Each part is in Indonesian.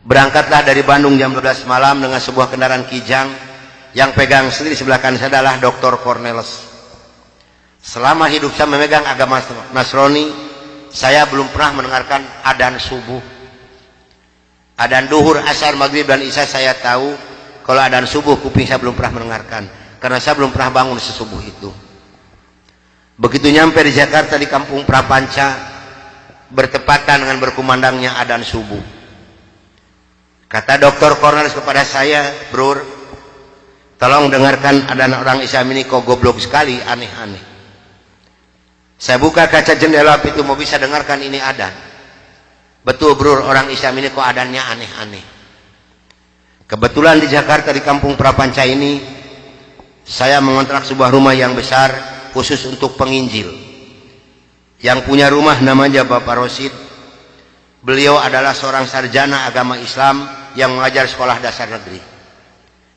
Berangkatlah dari Bandung jam 12 malam dengan sebuah kendaraan Kijang. Yang pegang sendiri sebelah kanan saya adalah Dr. Cornelis. Selama hidup saya memegang agama Nasrani, saya belum pernah mendengarkan adzan subuh. Adzan duhur, asar, maghrib, dan isya saya tahu. Kalau adzan subuh, kuping saya belum pernah mendengarkan. Karena saya belum pernah bangun sesubuh itu. Begitu nyampe di Jakarta di kampung Prapanca, bertepatan dengan berkumandangnya adzan subuh. Kata Dr. Cornelis kepada saya, "Bro, tolong dengarkan adzan orang Islam ini kok goblok sekali, aneh-aneh." Saya buka kaca jendela itu mau bisa dengarkan ini adzan. Betul bro, orang Islam ini kok adzannya aneh-aneh. Kebetulan di Jakarta di kampung Prapanca ini, saya mengontrak sebuah rumah yang besar khusus untuk penginjil. Yang punya rumah namanya Bapak Rosid. Beliau adalah seorang sarjana agama Islam yang mengajar sekolah dasar negeri.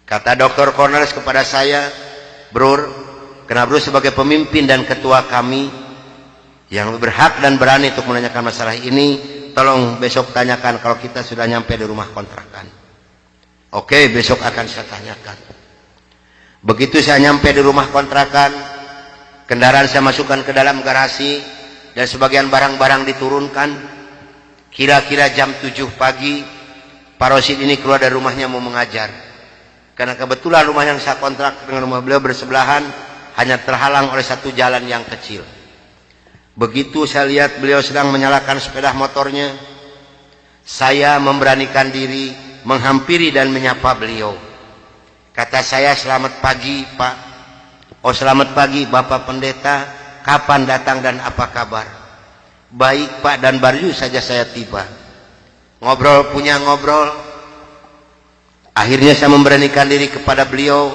Kata Dr. Cornelis kepada saya, "Bro, karena bro sebagai pemimpin dan ketua kami yang berhak dan berani untuk menanyakan masalah ini, tolong besok tanyakan kalau kita sudah nyampe di rumah kontrakan." Oke, besok akan saya tanyakan. Begitu saya nyampe di rumah kontrakan, kendaraan saya masukkan ke dalam garasi dan sebagian barang-barang diturunkan. Kira-kira jam 7 pagi, Pak Rosid ini keluar dari rumahnya mau mengajar. Karena kebetulan rumah yang saya kontrak dengan rumah beliau bersebelahan, hanya terhalang oleh satu jalan yang kecil. Begitu saya lihat beliau sedang menyalakan sepeda motornya, saya memberanikan diri menghampiri dan menyapa beliau. Kata saya, "Selamat pagi Pak." "Oh selamat pagi Bapak Pendeta, kapan datang dan apa kabar?" "Baik Pak, dan baru saja saya tiba." Ngobrol punya ngobrol. Akhirnya saya memberanikan diri kepada beliau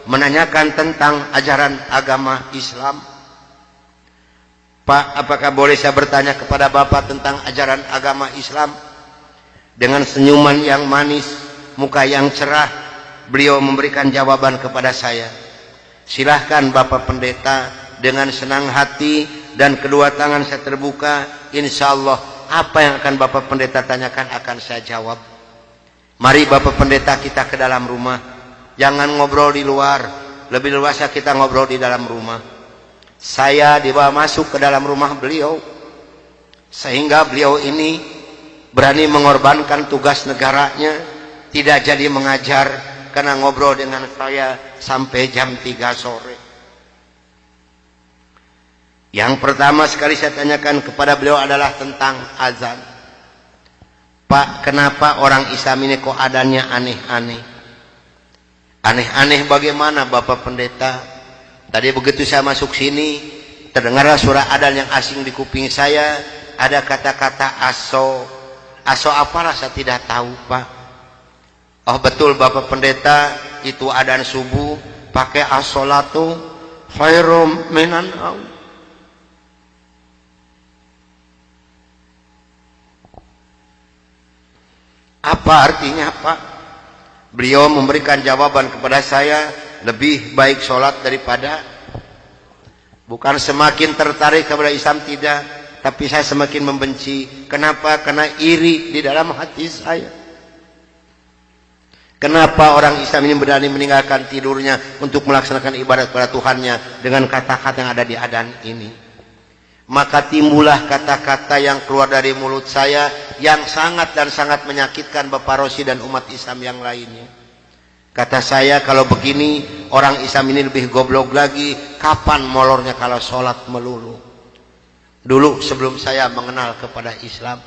menanyakan tentang ajaran agama Islam. "Pak, apakah boleh saya bertanya kepada Bapak tentang ajaran agama Islam?" Dengan senyuman yang manis, muka yang cerah, beliau memberikan jawaban kepada saya. "Silahkan Bapak Pendeta." Dengan senang hati dan kedua tangan saya terbuka, insya Allah apa yang akan Bapak Pendeta tanyakan akan saya jawab. Mari Bapak Pendeta kita ke dalam rumah. Jangan ngobrol di luar, lebih luasnya kita ngobrol di dalam rumah. Saya dibawa masuk ke dalam rumah beliau, sehingga beliau ini berani mengorbankan tugas negaranya, tidak jadi mengajar karena ngobrol dengan saya sampai jam 3 sore. Yang pertama sekali saya tanyakan kepada beliau adalah tentang azan. "Pak, kenapa orang Islam ini kok adzannya aneh-aneh?" "Aneh-aneh bagaimana Bapak Pendeta?" "Tadi begitu saya masuk sini, terdengarlah suara adzan yang asing di kuping saya. Ada kata-kata aso. Aso apalah saya tidak tahu Pak." "Oh betul Bapak Pendeta, itu adzan subuh pakai as-sholatu khairum minan naum." "Apa artinya Pak?" Beliau memberikan jawaban kepada saya, "Lebih baik sholat daripada..." Bukan semakin tertarik kepada Islam, tidak, tapi saya semakin membenci. Kenapa? Karena iri di dalam hati saya. Kenapa orang Islam ini berani meninggalkan tidurnya untuk melaksanakan ibadat kepada Tuhannya dengan kata-kata yang ada di adzan ini? Maka timbullah kata-kata yang keluar dari mulut saya yang sangat dan sangat menyakitkan Bapak Rosid dan umat Islam yang lainnya. Kata saya, "Kalau begini orang Islam ini lebih goblok lagi. Kapan molornya kalau sholat melulu?" Dulu sebelum saya mengenal kepada Islam,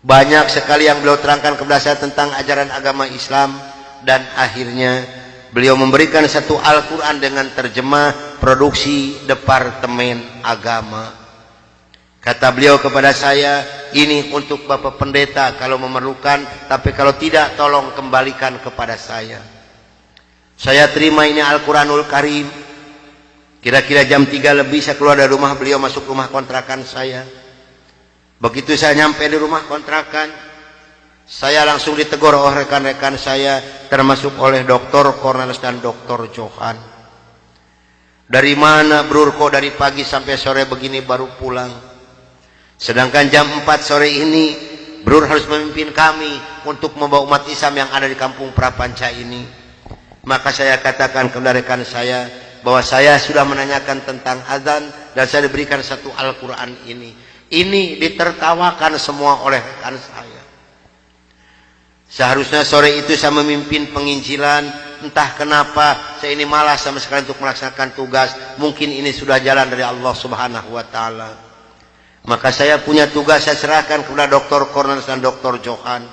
banyak sekali yang beliau terangkan kepada saya tentang ajaran agama Islam, dan akhirnya beliau memberikan satu Al-Quran dengan terjemah produksi Departemen Agama. Kata beliau kepada saya, "Ini untuk Bapak Pendeta kalau memerlukan, tapi kalau tidak tolong kembalikan kepada saya." Saya terima ini Al-Quranul Karim. Kira-kira jam 3 lebih saya keluar dari rumah beliau masuk rumah kontrakan saya. Begitu saya nyampe di rumah kontrakan, saya langsung ditegur oleh rekan-rekan saya, termasuk oleh Dr. Cornelis dan Dr. Johan. "Dari mana Bro, kok dari pagi sampai sore begini baru pulang? Sedangkan jam 4 sore ini Bro harus memimpin kami untuk membawa umat Islam yang ada di kampung Prapanca ini. Maka saya katakan kepada rekan saya bahwa saya sudah menanyakan tentang azan dan saya diberikan satu Al-Quran ini. Ini ditertawakan semua oleh rekan saya. Seharusnya sore itu saya memimpin penginjilan, entah kenapa saya ini malas sama sekali untuk melaksanakan tugas. Mungkin ini sudah jalan dari Allah Subhanahu wa taala. Maka saya punya tugas, saya serahkan kepada Dr. Cornelius dan Dr. Johan.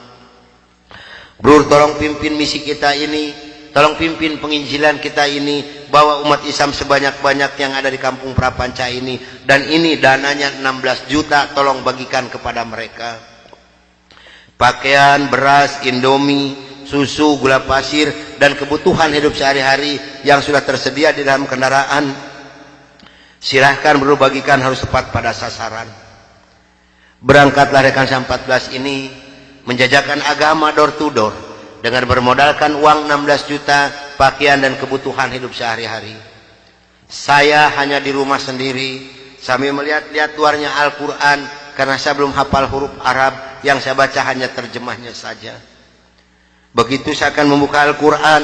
Bro, tolong pimpin misi kita ini, tolong pimpin penginjilan kita ini, bawa umat Islam sebanyak-banyak yang ada di kampung Prapanca ini. Dan ini dananya 16 juta, tolong bagikan kepada mereka. Pakaian, beras, indomie, susu, gula pasir, dan kebutuhan hidup sehari-hari yang sudah tersedia di dalam kendaraan. Silahkan bro, bagikan, harus tepat pada sasaran. Berangkatlah rekan saya 14 ini menjajakan agama door to door dengan bermodalkan uang 16 juta, pakaian dan kebutuhan hidup sehari-hari. Saya hanya di rumah sendiri sambil melihat-lihat luarnya Al-Quran karena saya belum hafal huruf Arab, yang saya baca hanya terjemahnya saja. Begitu saya akan membuka Al-Quran,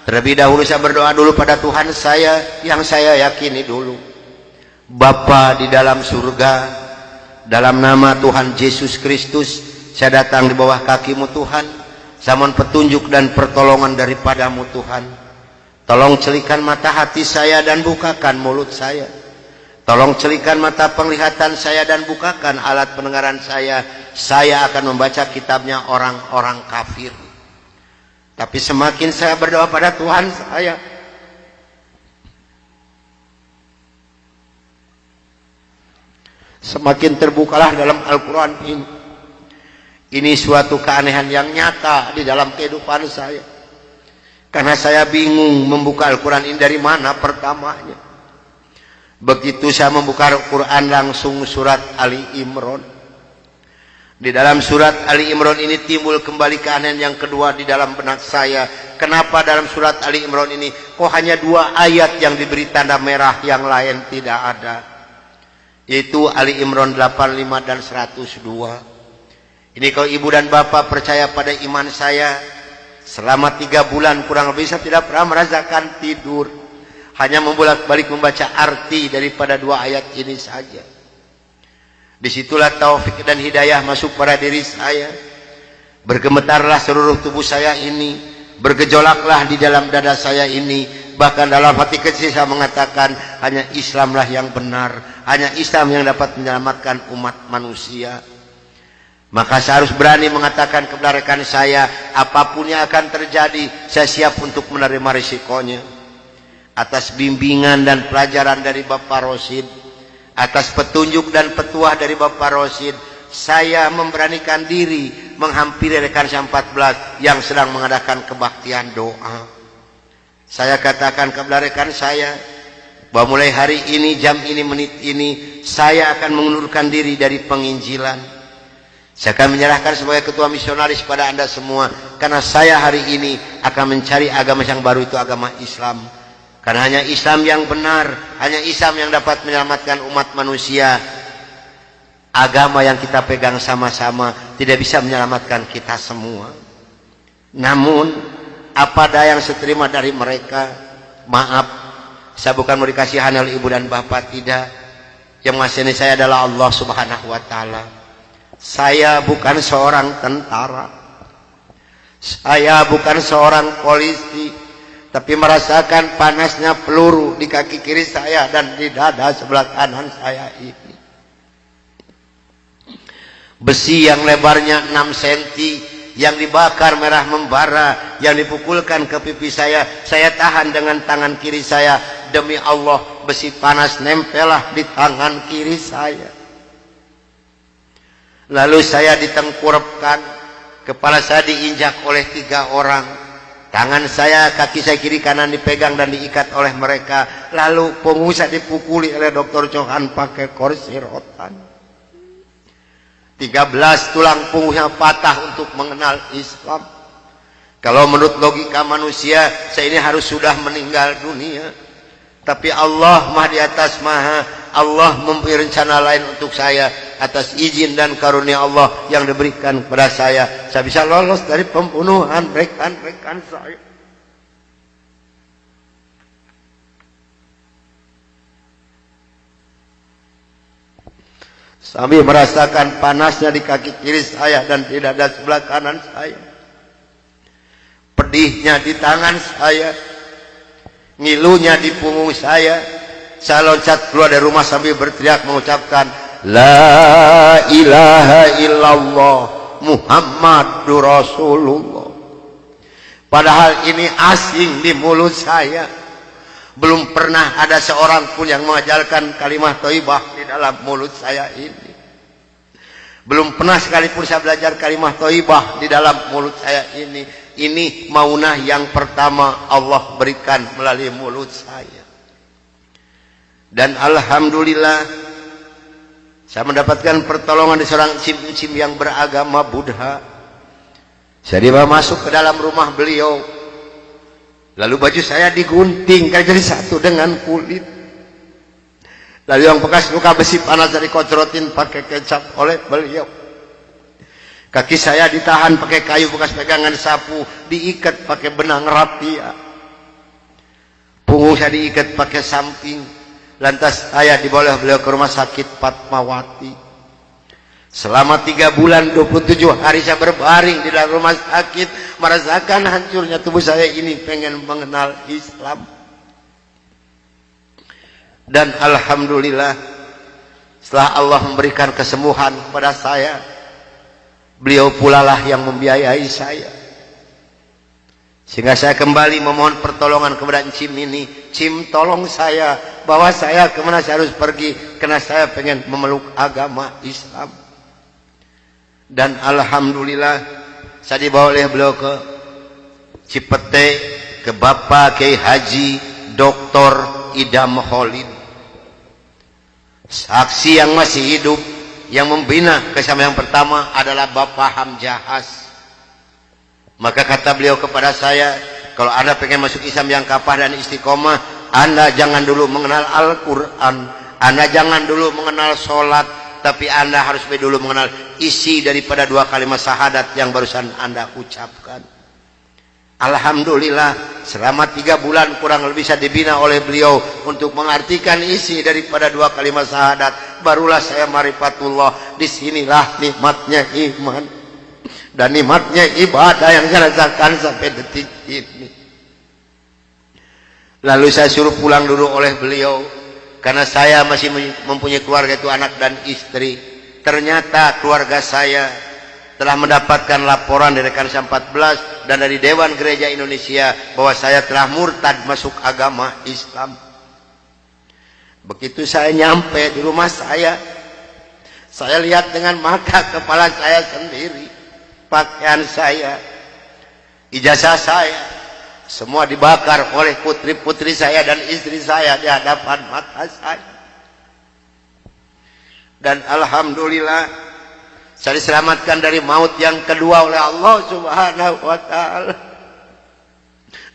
terlebih dahulu saya berdoa dulu pada Tuhan saya yang saya yakini dulu. Bapa di dalam surga, dalam nama Tuhan Yesus Kristus, saya datang di bawah kakimu Tuhan. Saya mohon petunjuk dan pertolongan daripadamu Tuhan. Tolong celikan mata hati saya dan bukakan mulut saya. Tolong celikan mata penglihatan saya dan bukakan alat pendengaran saya. Saya akan membaca kitabnya orang-orang kafir. Tapi semakin saya berdoa pada Tuhan saya, semakin terbukalah dalam Al-Quran ini. Ini suatu keanehan yang nyata di dalam kehidupan saya. Karena saya bingung membuka Al-Quran ini dari mana pertamanya. Begitu saya membuka Al-Quran langsung surat Ali Imran. Di dalam surat Ali Imran ini timbul kembali keanehan yang kedua di dalam benak saya. Kenapa dalam surat Ali Imran ini kok hanya 2 ayat yang diberi tanda merah, yang lain tidak ada? Yaitu Ali Imran 85 dan 102. Ini kalau ibu dan bapak percaya pada iman saya, selama 3 bulan kurang lebih saya tidak pernah merasakan tidur. Hanya membolak-balik membaca arti daripada 2 ayat ini saja. Disitulah taufik dan hidayah masuk pada diri saya. Bergemetarlah seluruh tubuh saya ini, bergejolaklah di dalam dada saya ini. Bahkan dalam hati kecil saya mengatakan, hanya Islamlah yang benar, hanya Islam yang dapat menyelamatkan umat manusia. Maka saya harus berani mengatakan kepada rekan saya, apapun yang akan terjadi, saya siap untuk menerima risikonya. Atas bimbingan dan pelajaran dari Bapak Rosid, atas petunjuk dan petuah dari Bapak Rosid, saya memberanikan diri menghampiri rekan saya 14 yang sedang mengadakan kebaktian doa. Saya katakan kepada rekan saya bahwa mulai hari ini, jam ini, menit ini, saya akan mengundurkan diri dari penginjilan. Saya akan menyerahkan sebagai ketua misionaris pada anda semua. Karena saya hari ini akan mencari agama yang baru, itu agama Islam. Karena hanya Islam yang benar, hanya Islam yang dapat menyelamatkan umat manusia. Agama yang kita pegang sama-sama tidak bisa menyelamatkan kita semua. Namun apa daya yang saya terima dari mereka, maaf, saya bukan mau dikasihan oleh ibu dan bapak, tidak. Yang mengasihani saya adalah Allah Subhanahu wa taala. Saya bukan seorang tentara, saya bukan seorang polisi, tapi merasakan panasnya peluru di kaki kiri saya dan di dada sebelah kanan saya ini. Besi yang lebarnya 6 cm yang dibakar merah membara, yang dipukulkan ke pipi saya tahan dengan tangan kiri saya. Demi Allah, besi panas nempellah di tangan kiri saya. Lalu saya ditengkurapkan, kepala saya diinjak oleh 3 orang. Tangan saya, kaki saya kiri kanan dipegang dan diikat oleh mereka. Lalu punggung saya dipukuli oleh Dr. Johan pakai kursi rotan. 13 tulang punggungnya patah untuk mengenal Islam. Kalau menurut logika manusia, saya ini harus sudah meninggal dunia. Tapi Allah Maha di atas Maha, Allah mempunyai rencana lain untuk saya. atas izin dan karunia Allah yang diberikan kepada saya bisa lolos dari pembunuhan rekan-rekan saya. Sambil merasakan panasnya di kaki kiri saya dan di dada sebelah kanan saya, pedihnya di tangan saya, ngilunya di punggung saya loncat keluar dari rumah sambil berteriak mengucapkan La ilaha illallah Muhammadur Rasulullah. Padahal ini asing di mulut saya. Belum pernah ada seorang pun yang mengajarkan kalimat thayyibah di dalam mulut saya ini. Belum pernah sekalipun saya belajar kalimat thayyibah di dalam mulut saya ini. Ini maunah yang pertama Allah berikan melalui mulut saya. Dan alhamdulillah saya mendapatkan pertolongan dari seorang cim-cim yang beragama Buddha. Saya dibawa masuk ke dalam rumah beliau. Lalu baju saya digunting kayak jadi satu dengan kulit. Lalu yang bekas luka besi panas dari kocorotin pakai kecap oleh beliau. Kaki saya ditahan pakai kayu bekas pegangan sapu, diikat pakai benang rapia. Punggung saya diikat pakai samping. Lantas saya dibawa beliau ke rumah sakit Fatmawati. Selama 3 bulan 27 hari saya berbaring di dalam rumah sakit, merasakan hancurnya tubuh saya ini, pengen mengenal Islam. Dan alhamdulillah setelah Allah memberikan kesembuhan kepada saya, beliau pula lah yang membiayai saya. Sehingga saya kembali memohon pertolongan kepada Cim ini. Cim, tolong saya, bawa saya kemana saya harus pergi, karena saya pengen memeluk agama Islam. Dan alhamdulillah saya dibawa oleh beliau ke Cipete, ke Bapak Kiai Haji Dr. Idam Khalid, saksi yang masih hidup yang membina kesama yang pertama adalah Bapak Hamjahas. Maka kata beliau kepada saya, kalau Anda pengen masuk Islam yang kafah dan istiqomah, Anda jangan dulu mengenal Al-Quran, Anda jangan dulu mengenal sholat, tapi Anda harus dulu mengenal isi daripada 2 kalimat syahadat yang barusan Anda ucapkan. Alhamdulillah selama 3 bulan kurang lebih saya dibina oleh beliau untuk mengartikan isi daripada 2 kalimat syahadat. Barulah saya marifatullah. Disinilah nikmatnya iman dan nikmatnya ibadah yang saya rasakan sampai detik ini. Lalu saya suruh pulang dulu oleh beliau, karena saya masih mempunyai keluarga, itu anak dan istri. Ternyata keluarga saya telah mendapatkan laporan dari Kansa 14 dan dari Dewan Gereja Indonesia bahwa saya telah murtad masuk agama Islam. Begitu saya nyampe di rumah saya lihat dengan mata kepala saya sendiri, pakaian saya, ijazah saya, semua dibakar oleh putri-putri saya dan istri saya di hadapan mata saya. Dan alhamdulillah saya diselamatkan dari maut yang kedua oleh Allah Subhanahu wa ta'ala.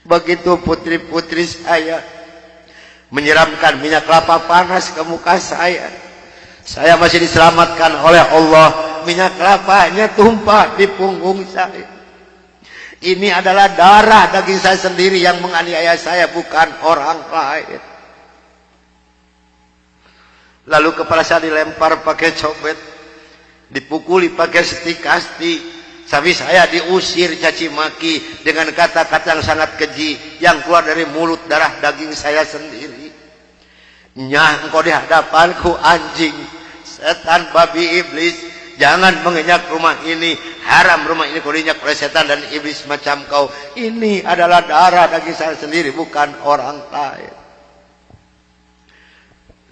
Begitu putri-putri saya menyiramkan minyak kelapa panas ke muka saya masih diselamatkan oleh Allah. Minyak kelapanya tumpah di punggung saya. Ini adalah darah daging saya sendiri yang menganiaya saya, bukan orang lain. Lalu kepala saya dilempar pakai copet, dipukuli pakai setikasti, sampai saya diusir caci maki dengan kata-kata yang sangat keji yang keluar dari mulut darah daging saya sendiri. Nyah, engkau di hadapanku anjing, setan, babi, iblis, jangan menginjak rumah ini, haram rumah ini kau diinjak oleh setan dan iblis macam kau. Ini adalah darah daging saya sendiri, bukan orang lain.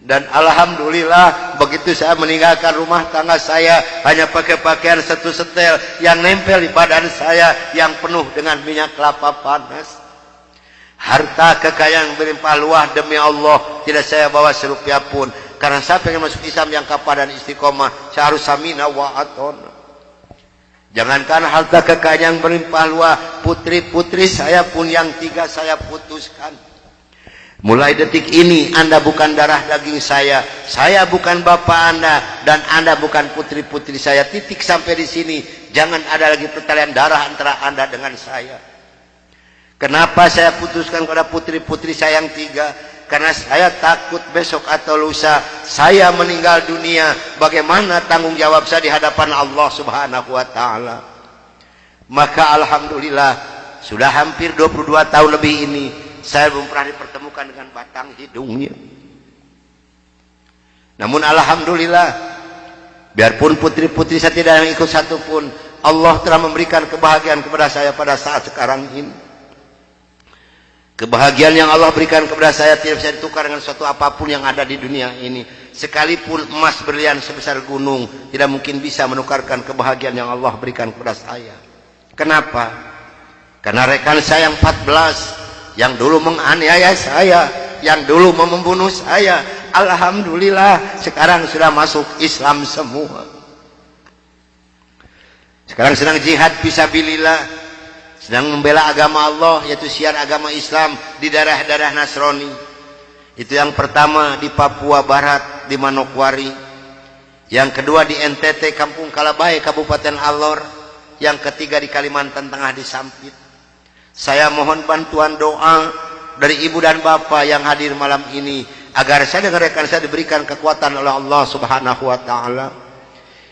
Dan alhamdulillah begitu saya meninggalkan rumah tangga saya, hanya pakai pakaian satu setel yang nempel di badan saya yang penuh dengan minyak kelapa panas. Harta kekayaan berlimpah luah demi Allah tidak saya bawa serupiah pun, karena saya pengen masuk Islam yang kafah dan istiqomah. Saya harus samina wa atona. Jangankan harta kekayaan yang berlimpah luah, putri-putri saya pun yang 3 saya putuskan. Mulai detik ini Anda bukan darah daging saya bukan bapak Anda, dan Anda bukan putri-putri saya. Titik sampai di sini. Jangan ada lagi pertalian darah antara Anda dengan saya. Kenapa saya putuskan kepada putri-putri saya yang 3? Karena saya takut besok atau lusa saya meninggal dunia, bagaimana tanggung jawab saya di hadapan Allah Subhanahu wa taala. Maka alhamdulillah sudah hampir 22 tahun lebih ini saya belum pernah dipertemukan dengan batang hidungnya. Namun alhamdulillah, biarpun putri-putri saya tidak yang ikut satupun, Allah telah memberikan kebahagiaan kepada saya pada saat sekarang ini. Kebahagiaan yang Allah berikan kepada saya tidak bisa ditukar dengan suatu apapun yang ada di dunia ini. Sekalipun emas berlian sebesar gunung tidak mungkin bisa menukarkan kebahagiaan yang Allah berikan kepada saya. Kenapa? Karena rekan saya yang 14 yang dulu menganiaya saya, yang dulu membunuh saya, alhamdulillah sekarang sudah masuk Islam semua. Sekarang sedang jihad fisabilillah, sedang membela agama Allah, yaitu syiar agama Islam di daerah-daerah Nasrani. Itu yang pertama di Papua Barat di Manokwari, yang kedua di NTT Kampung Kalabai Kabupaten Alor, yang ketiga di Kalimantan Tengah di Sampit. Saya mohon bantuan doa dari ibu dan bapak yang hadir malam ini agar saya dengan rekan saya diberikan kekuatan oleh Allah Subhanahu wa taala.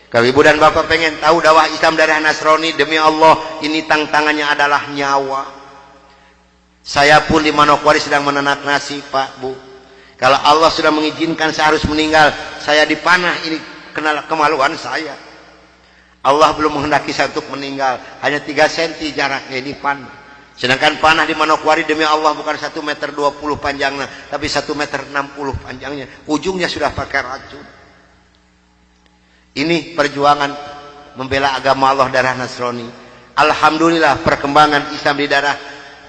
Kalau ibu dan bapak pengen tahu dakwah Islam daerah Nasrani, demi Allah ini tantangannya adalah nyawa. Saya pun di Manokwari sedang menanak nasi, Pak, Bu. Kalau Allah sudah mengizinkan saya harus meninggal, saya dipanah, ini kenal kemaluan saya. Allah belum menghendaki saya untuk meninggal, hanya 3 cm jaraknya di panah. Sedangkan panah di Manokwari demi Allah bukan 1,20 meter panjangnya, tapi 1,60 meter panjangnya. Ujungnya sudah pakai racun. Ini perjuangan membela agama Allah daerah Nasrani. Alhamdulillah perkembangan Islam di daerah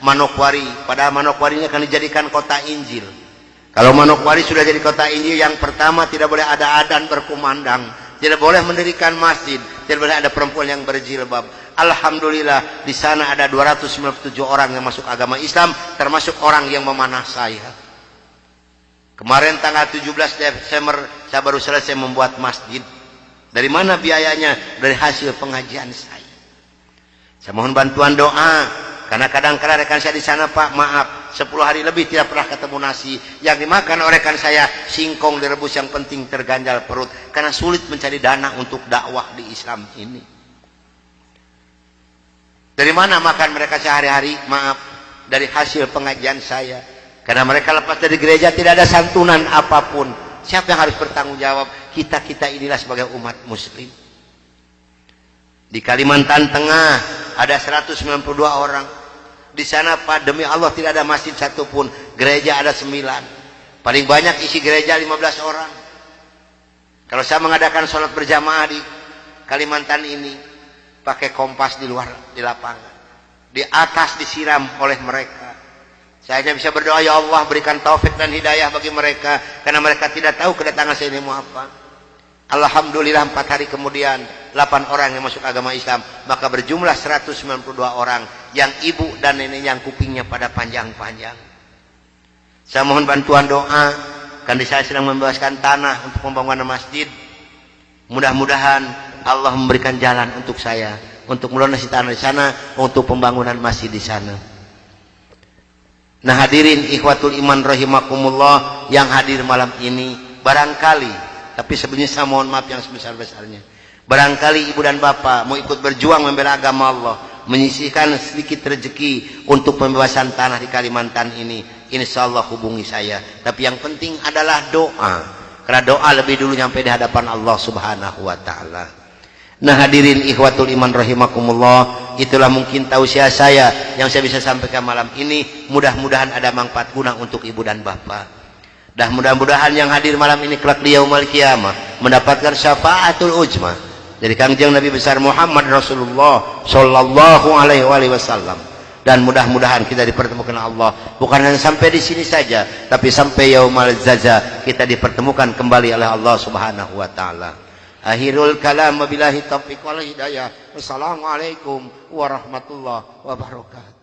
Manokwari. Padahal Manokwari ini akan dijadikan kota Injil. Kalau Manokwari sudah jadi kota Injil, yang pertama tidak boleh ada adzan berkumandang, tidak boleh mendirikan masjid, tidak boleh ada perempuan yang berjilbab. Alhamdulillah di sana ada 297 orang yang masuk agama Islam, termasuk orang yang memanah saya. Kemarin tanggal 17 Desember saya baru selesai membuat masjid. Dari mana biayanya? Dari hasil pengajian saya. Saya mohon bantuan doa, karena kadang-kadang rekan saya di sana, Pak, maaf, 10 hari lebih tidak pernah ketemu nasi. Yang dimakan oleh rekan saya singkong direbus, yang penting terganjal perut, karena sulit mencari dana untuk dakwah di Islam ini. Dari mana makan mereka sehari-hari? Maaf, dari hasil pengajian saya. Karena mereka lepas dari gereja tidak ada santunan apapun. Siapa yang harus bertanggung jawab? Kita-kita inilah sebagai umat muslim. Di Kalimantan Tengah ada 192 orang. Di sana, Pak, demi Allah tidak ada masjid satupun. Gereja ada 9. Paling banyak isi gereja 15 orang. Kalau saya mengadakan sholat berjamaah di Kalimantan ini, pakai kompas di luar, di lapangan, di atas disiram oleh mereka. Saya hanya bisa berdoa, ya Allah berikan taufik dan hidayah bagi mereka, karena mereka tidak tahu kedatangan saya ini mau apa. Alhamdulillah 4 hari kemudian 8 orang yang masuk agama Islam, maka berjumlah 192 orang yang ibu dan nenek yang kupingnya pada panjang-panjang. Saya mohon bantuan doa, karena saya sedang membebaskan tanah untuk pembangunan masjid. Mudah-mudahan Allah memberikan jalan untuk saya, untuk melunasi tanah di sana, untuk pembangunan masjid di sana. Nah hadirin ikhwatul iman rahimakumullah yang hadir malam ini, barangkali, tapi sebenarnya saya mohon maaf yang sebesar-besarnya, barangkali ibu dan bapak mau ikut berjuang membela agama Allah, menyisihkan sedikit rezeki untuk pembebasan tanah di Kalimantan ini, insya Allah hubungi saya. Tapi yang penting adalah doa, karena doa lebih dulu nyampe di hadapan Allah Subhanahu wa taala. Nah hadirin ikhwatul iman rahimakumullah, itulah mungkin tausiah saya yang saya bisa sampaikan malam ini. Mudah-mudahan ada manfaat guna untuk ibu dan bapak. Dan mudah-mudahan yang hadir malam ini kelak di yaumul qiyamah mendapatkan syafaatul ujma dari Kangjeng Nabi besar Muhammad Rasulullah sallallahu alaihi wasallam. Dan mudah-mudahan kita dipertemukan Allah bukan hanya sampai di sini saja, tapi sampai yaumul jaza kita dipertemukan kembali oleh Allah Subhanahu wa taala. Akhirul kalam, wabillahi taufiq wal hidayah. Wassalamualaikum warahmatullahi wabarakatuh.